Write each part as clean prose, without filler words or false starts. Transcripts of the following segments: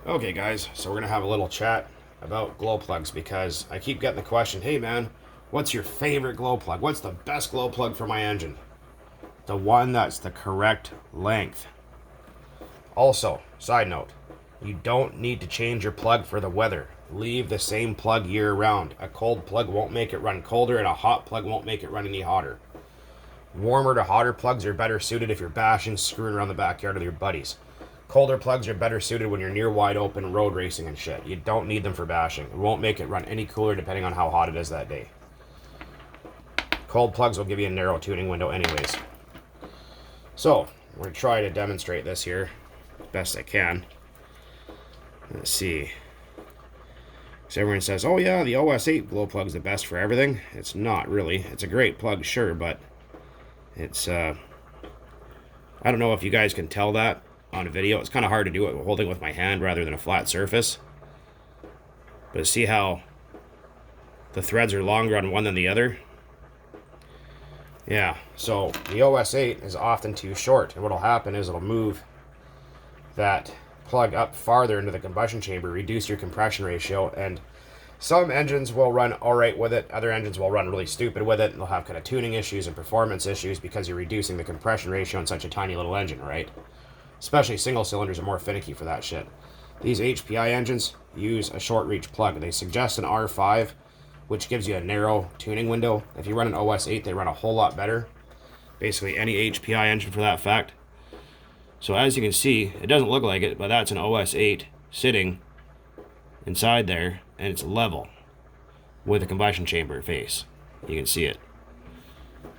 Okay guys, so we're going to have a little chat about glow plugs because I keep getting the question, hey man, what's your favorite glow plug? What's the best glow plug for my engine? The one that's the correct length. Also, side note, you don't need to change your plug for the weather. Leave the same plug year round. A cold plug won't make it run colder and a hot plug won't make it run any hotter. Warmer to hotter plugs are better suited if you're bashing, screwing around the backyard with your buddies. Colder plugs are better suited when you're near wide open road racing and shit. You don't need them for bashing. It won't make it run any cooler depending on how hot it is that day. Cold plugs will give you a narrow tuning window anyways. So, we're going to try to demonstrate this here as best I can. Let's see. So everyone says, oh yeah, the OS8 glow plug is the best for everything. It's not really. It's a great plug, sure, but it's, I don't know if you guys can tell that on a video. It's kind of hard to do it holding with my hand rather than a flat surface. But see how the threads are longer on one than the other? Yeah, so the OS8 is often too short, and what'll happen is it'll move that plug up farther into the combustion chamber, reduce your compression ratio, and some engines will run alright with it, other engines will run really stupid with it, and they'll have kind of tuning issues and performance issues because you're reducing the compression ratio in such a tiny little engine, right? Especially single cylinders are more finicky for that shit. These HPI engines use a short reach plug. They suggest an R5, which gives you a narrow tuning window. If you run an OS8, they run a whole lot better. Basically any HPI engine for that fact. So as you can see, it doesn't look like it, but that's an OS8 sitting inside there, and it's level with a combustion chamber face. You can see it.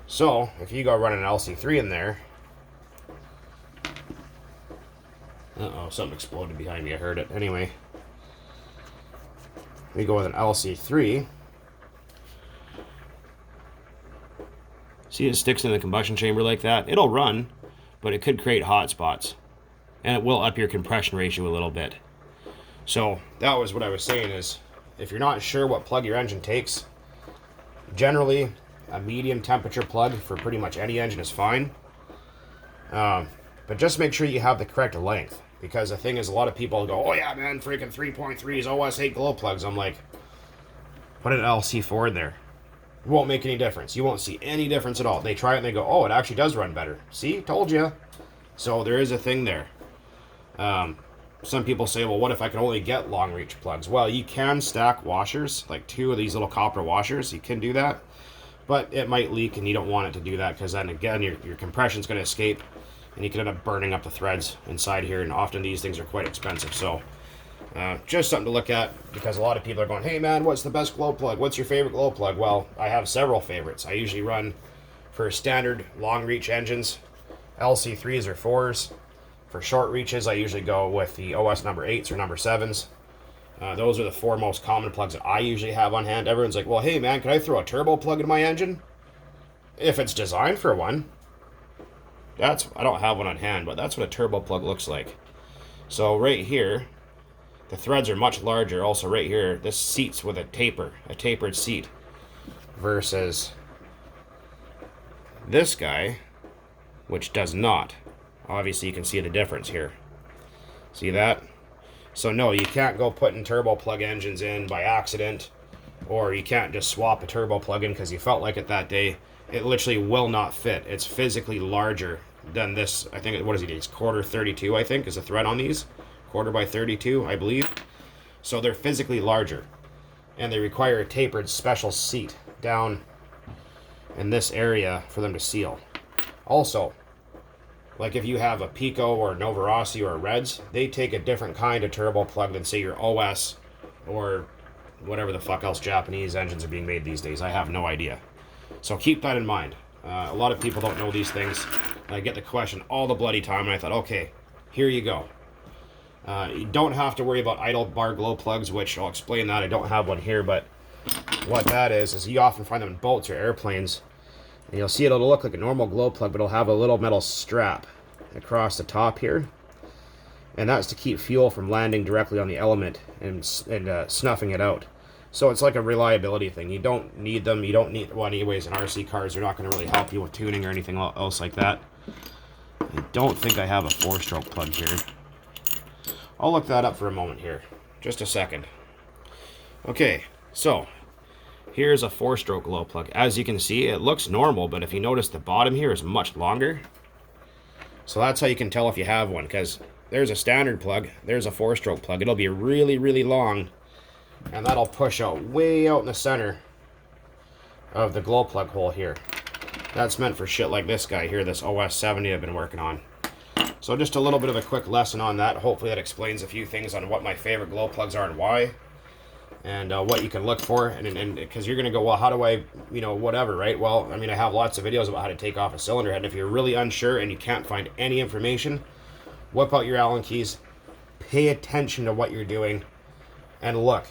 So if you go run an LC3 in there, uh-oh, something exploded behind me, I heard it. Anyway, we go with an LC3. See, it sticks in the combustion chamber like that. It'll run, but it could create hot spots. And it will up your compression ratio a little bit. So, that was what I was saying is, if you're not sure what plug your engine takes, generally, a medium temperature plug for pretty much any engine is fine. But just make sure you have the correct length. Because the thing is, a lot of people go, oh yeah, man, freaking 3.3s, OS8 glow plugs. I'm like, put an LC4 in there. It won't make any difference. You won't see any difference at all. They try it and they go, oh, it actually does run better. See, told you. So there is a thing there. Some people say, well, what if I can only get long reach plugs? Well, you can stack washers, like 2 of these little copper washers. You can do that. But it might leak and you don't want it to do that because then again, your compression's going to escape. And you can end up burning up the threads inside here, and often these things are quite expensive. So, just something to look at, because a lot of people are going, hey man, what's the best glow plug? What's your favorite glow plug? Well, I have several favorites. I usually run for standard long reach engines, LC3s or 4s. For short reaches, I usually go with the OS number 8s or number 7s. Those are the 4 most common plugs that I usually have on hand. Everyone's like, well, hey man, can I throw a turbo plug in my engine? If it's designed for one. I don't have one on hand, but that's what a turbo plug looks like. So right here, the threads are much larger. Also right here, this seats with a tapered seat. Versus this guy, which does not. Obviously you can see the difference here. See that? So no, you can't go putting turbo plug engines in by accident. Or you can't just swap a turbo plug in because you felt like it that day. It literally will not fit. It's physically larger than this. I think, what is it? It's quarter 32, I think, is the thread on these. Quarter by 32, I believe. So they're physically larger. And they require a tapered special seat down in this area for them to seal. Also, like if you have a Pico or Novarossi or a Reds, they take a different kind of turbo plug than, say, your OS or whatever the fuck else Japanese engines are being made these days. I have no idea. So keep that in mind. A lot of people don't know these things. I get the question all the bloody time, and I thought, okay, here you go. You don't have to worry about idle bar glow plugs, which I'll explain that. I don't have one here, but what that is you often find them in boats or airplanes. And you'll see it'll look like a normal glow plug, but it'll have a little metal strap across the top here. And that's to keep fuel from landing directly on the element and snuffing it out. So it's like a reliability thing. You don't need them. You don't need, well, anyways, in RC cars, they're not going to really help you with tuning or anything else like that. I don't think I have a 4-stroke plug here. I'll look that up for a moment here. Just a second. Okay, so here's a 4-stroke glow plug. As you can see, it looks normal, but if you notice, the bottom here is much longer. So that's how you can tell if you have one, because there's a standard plug, there's a 4-stroke plug. It'll be really, really long, and that'll push out way out in the center of the glow plug hole here. That's meant for shit like this guy here, this OS 70 I've been working on. So just a little bit of a quick lesson on that. Hopefully that explains a few things on what my favorite glow plugs are and why, and what you can look for. And because you're going to go, well, how do I, whatever, right? Well, I mean, I have lots of videos about how to take off a cylinder head. And if you're really unsure and you can't find any information, whip out your Allen keys, pay attention to what you're doing, and look,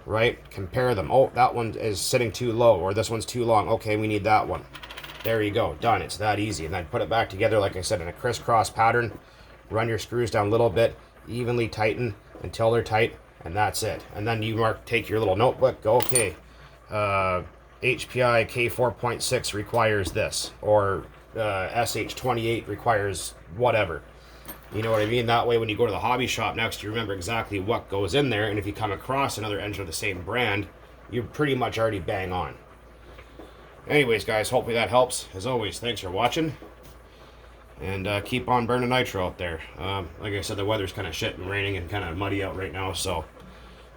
right? Compare them. Oh, that one is sitting too low, or this one's too long. Okay, we need that one. There you go, done. It's that easy. And then put it back together, like I said, in a crisscross pattern. Run your screws down a little bit, evenly tighten until they're tight, and that's it. And then you take your little notebook, go, okay, HPI K4.6 requires this, or SH28 requires whatever. You know what I mean? That way when you go to the hobby shop next, you remember exactly what goes in there, and if you come across another engine of the same brand, you're pretty much already bang on. Anyways, guys, hopefully that helps. As always, thanks for watching, and keep on burning nitro out there. Like I said, the weather's kind of shit and raining and kind of muddy out right now, so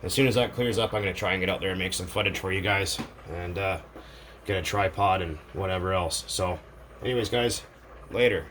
as soon as that clears up, I'm going to try and get out there and make some footage for you guys, and get a tripod and whatever else. So anyways, guys, later.